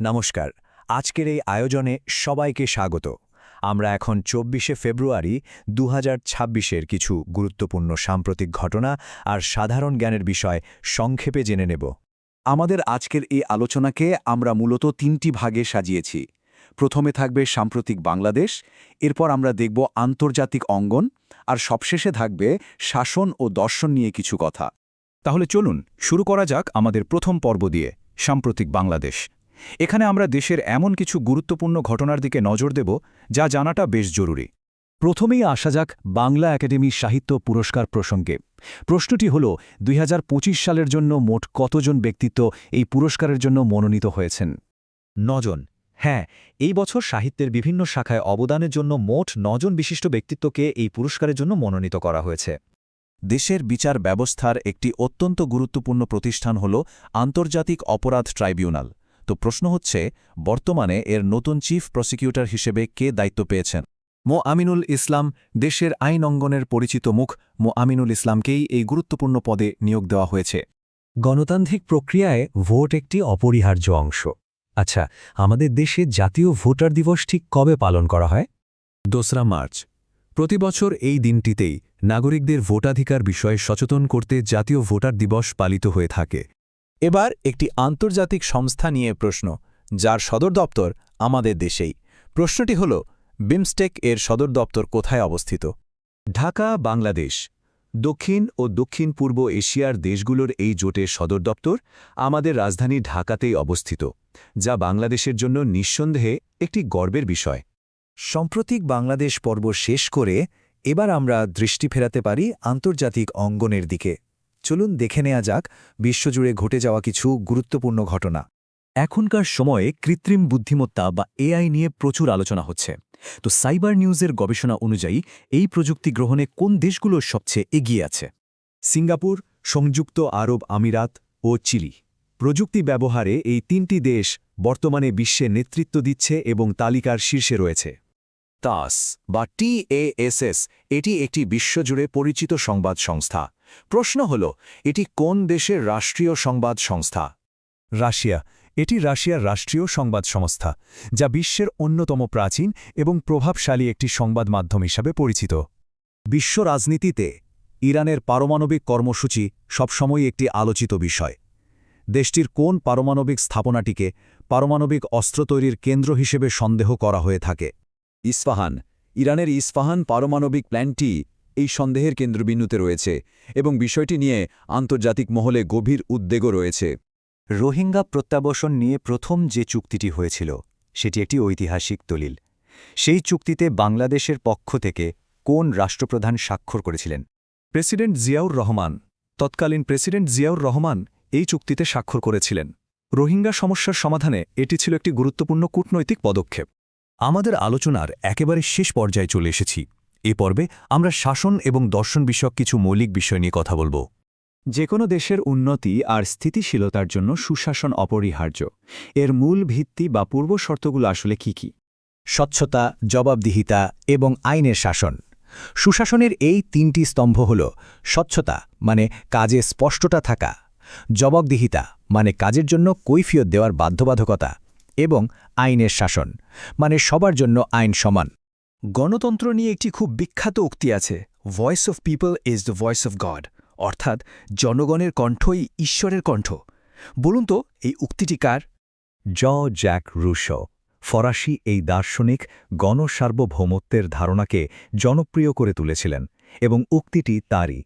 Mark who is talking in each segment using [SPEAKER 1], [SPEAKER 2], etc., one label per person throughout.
[SPEAKER 1] নমস্কার। আজকের এই আয়োজনে সবাইকে স্বাগত। আমরা এখন ২৪শে ফেব্রুয়ারি ২০২৬-এর কিছু গুরুত্বপূর্ণ সাম্প্রতিক ঘটনা আর সাধারণ জ্ঞানের বিষয় সংক্ষেপে জেনে নেব।
[SPEAKER 2] আমাদের আজকের এই আলোচনাকে আমরা মূলত তিনটি ভাগে সাজিয়েছি। প্রথমে থাকবে সাম্প্রতিক বাংলাদেশ, এরপর আমরা দেখব আন্তর্জাতিক অঙ্গন, আর সবশেষে থাকবে শাসন ও দর্শন নিয়ে কিছু কথা।
[SPEAKER 3] তাহলে চলুন শুরু করা যাক আমাদের প্রথম পর্ব দিয়ে, সাম্প্রতিক বাংলাদেশ। এখানে আমরা দেশের এমন কিছু গুরুত্বপূর্ণ ঘটনার দিকে নজর দেব যা জানাটা বেশ জরুরি।
[SPEAKER 1] প্রথমেই আসা যাক বাংলা একাডেমি সাহিত্য পুরস্কার প্রসঙ্গে। প্রশ্নটি হল ২০২৫ সালের জন্য মোট কতজন ব্যক্তিত্ব এই পুরস্কারের জন্য মনোনীত হয়েছেন?
[SPEAKER 4] ৯ জন। হ্যাঁ, এই বছর সাহিত্যের বিভিন্ন শাখায় অবদানের জন্য মোট ৯ জন বিশিষ্ট ব্যক্তিত্বকে এই পুরস্কারের জন্য মনোনীত করা হয়েছে।
[SPEAKER 2] দেশের বিচার ব্যবস্থার একটি অত্যন্ত গুরুত্বপূর্ণ প্রতিষ্ঠান হল আন্তর্জাতিক অপরাধ ট্রাইব্যুনাল। তো প্রশ্ন হচ্ছে, বর্তমানে এর নতুন চিফ প্রসিকিউটর হিসেবে কে দায়িত্ব পেয়েছেন?
[SPEAKER 1] মো আমিনুল ইসলাম। দেশের আইন অঙ্গনের পরিচিত মুখ মো আমিনুল ইসলামকেই এই গুরুত্বপূর্ণ পদে নিয়োগ দেওয়া হয়েছে। গণতান্ত্রিক প্রক্রিয়ায় ভোট একটি অপরিহার্য অংশ। আচ্ছা, আমাদের দেশে জাতীয় ভোটার দিবস ঠিক কবে পালন করা হয়? ২রা মার্চ। প্রতিবছর এই দিনটিতেই নাগরিকদের ভোটাধিকার বিষয়ে সচেতন করতে জাতীয় ভোটার দিবস পালিত হয়ে থাকে।
[SPEAKER 5] এবার একটি আন্তর্জাতিক সংস্থা নিয়ে প্রশ্ন, যার সদর দপ্তর আমাদের দেশেই। প্রশ্নটি হল, বিমস্টেক এর সদর দপ্তর কোথায় অবস্থিত?
[SPEAKER 1] ঢাকা, বাংলাদেশ। দক্ষিণ ও দক্ষিণ পূর্ব এশিয়ার দেশগুলোর এই জোটের সদর দপ্তর আমাদের রাজধানী ঢাকাতেই অবস্থিত, যা বাংলাদেশের জন্য নিঃসন্দেহে একটি গর্বের বিষয়।
[SPEAKER 4] সাম্প্রতিক বাংলাদেশ পর্ব শেষ করে এবার আমরা দৃষ্টি ফেরাতে পারি আন্তর্জাতিক অঙ্গনের দিকে। চলুন দেখে নেওয়া যাক বিশ্বজুড়ে ঘটে যাওয়া কিছু গুরুত্বপূর্ণ ঘটনা।
[SPEAKER 1] এখনকার সময়ে কৃত্রিম বুদ্ধিমত্তা বা এআই নিয়ে প্রচুর আলোচনা হচ্ছে। তো সাইবার নিউজের গবেষণা অনুযায়ী এই প্রযুক্তি গ্রহণে কোন দেশগুলো সবচেয়ে এগিয়ে আছে? সিঙ্গাপুর, সংযুক্ত আরব আমিরাত ও চিলি। প্রযুক্তি ব্যবহারে এই তিনটি দেশ বর্তমানে বিশ্বে নেতৃত্ব দিচ্ছে এবং তালিকার শীর্ষে রয়েছে।
[SPEAKER 2] টাস বা TASS এটি একটি বিশ্বজুড়ে পরিচিত সংবাদ সংস্থা। প্রশ্ন হল, এটি কোন দেশের রাষ্ট্রীয় সংবাদ সংস্থা?
[SPEAKER 1] রাশিয়া। এটি রাশিয়ার রাষ্ট্রীয় সংবাদ সংস্থা, যা বিশ্বের অন্যতম প্রাচীন এবং প্রভাবশালী একটি সংবাদ মাধ্যম হিসাবে পরিচিত। বিশ্ব রাজনীতিতে ইরানের পারমাণবিক কর্মসূচি সবসময় একটি আলোচিত বিষয়। দেশটির কোন পারমাণবিক স্থাপনাটিকে পারমাণবিক অস্ত্র তৈরির কেন্দ্র হিসেবে সন্দেহ করা হয়ে থাকে?
[SPEAKER 2] ইস্পাহান। ইরানের ইস্পাহান পারমাণবিক প্ল্যান্টটি এই সন্দেহের কেন্দ্রবিন্দুতে রয়েছে এবং বিষয়টি নিয়ে আন্তর্জাতিক মহলে গভীর উদ্বেগও রয়েছে।
[SPEAKER 4] রোহিঙ্গা প্রত্যাবাসন নিয়ে প্রথম যে চুক্তিটি হয়েছিল সেটি একটি ঐতিহাসিক দলিল। সেই চুক্তিতে বাংলাদেশের পক্ষ থেকে কোন রাষ্ট্রপ্রধান স্বাক্ষর করেছিলেন?
[SPEAKER 1] প্রেসিডেন্ট জিয়াউর রহমান। তৎকালীন প্রেসিডেন্ট জিয়াউর রহমান এই চুক্তিতে স্বাক্ষর করেছিলেন। রোহিঙ্গা সমস্যার সমাধানে এটি ছিল একটি গুরুত্বপূর্ণ কূটনৈতিক পদক্ষেপ। আমাদের আলোচনার একেবারে শেষ পর্যায়ে চলে এসেছি। এ পর্বে আমরা শাসন এবং দর্শন বিষয়ক কিছু মৌলিক বিষয় নিয়ে কথা বলব।
[SPEAKER 4] যে কোনো দেশের উন্নতি আর স্থিতিশীলতার জন্য সুশাসন অপরিহার্য। এর মূল ভিত্তি বা পূর্বশর্তগুলো আসলে কি কি?
[SPEAKER 5] স্বচ্ছতা, জবাবদিহিতা এবং আইনের শাসন। সুশাসনের এই তিনটি স্তম্ভ হল স্বচ্ছতা, মানে কাজে স্পষ্টতা থাকা; জবাবদিহিতা, মানে কাজের জন্য কৈফিয়ত দেওয়ার বাধ্যবাধকতা; এবং আইনের শাসন, মানে সবার জন্য আইন সমান।
[SPEAKER 3] গণতন্ত্র নিয়ে একটি খুব বিখ্যাত উক্তি আছে, voice of people is the voice of god, অর্থাৎ জনগণের কণ্ঠই ঈশ্বরের কণ্ঠ। বলুন তো, এই উক্তিটি কার?
[SPEAKER 1] Jack Russo. ফরাসি এই দার্শনিক গণসার্বভৌমত্বের ধারণাকে জনপ্রিয় করে তুলেছিলেন এবং উক্তিটি তারই।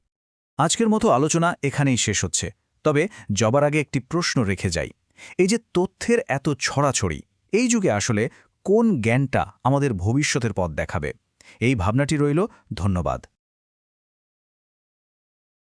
[SPEAKER 3] আজকের মতো আলোচনা এখানেই শেষ হচ্ছে, তবে যাবার আগে একটি প্রশ্ন রেখে যাই। এই যে তথ্যের এত ছড়াছড়ি, এই যুগে আসলে কোন জ্ঞানটা আমাদের ভবিষ্যতের পথ দেখাবে? এই ভাবনাটি রইল। ধন্যবাদ।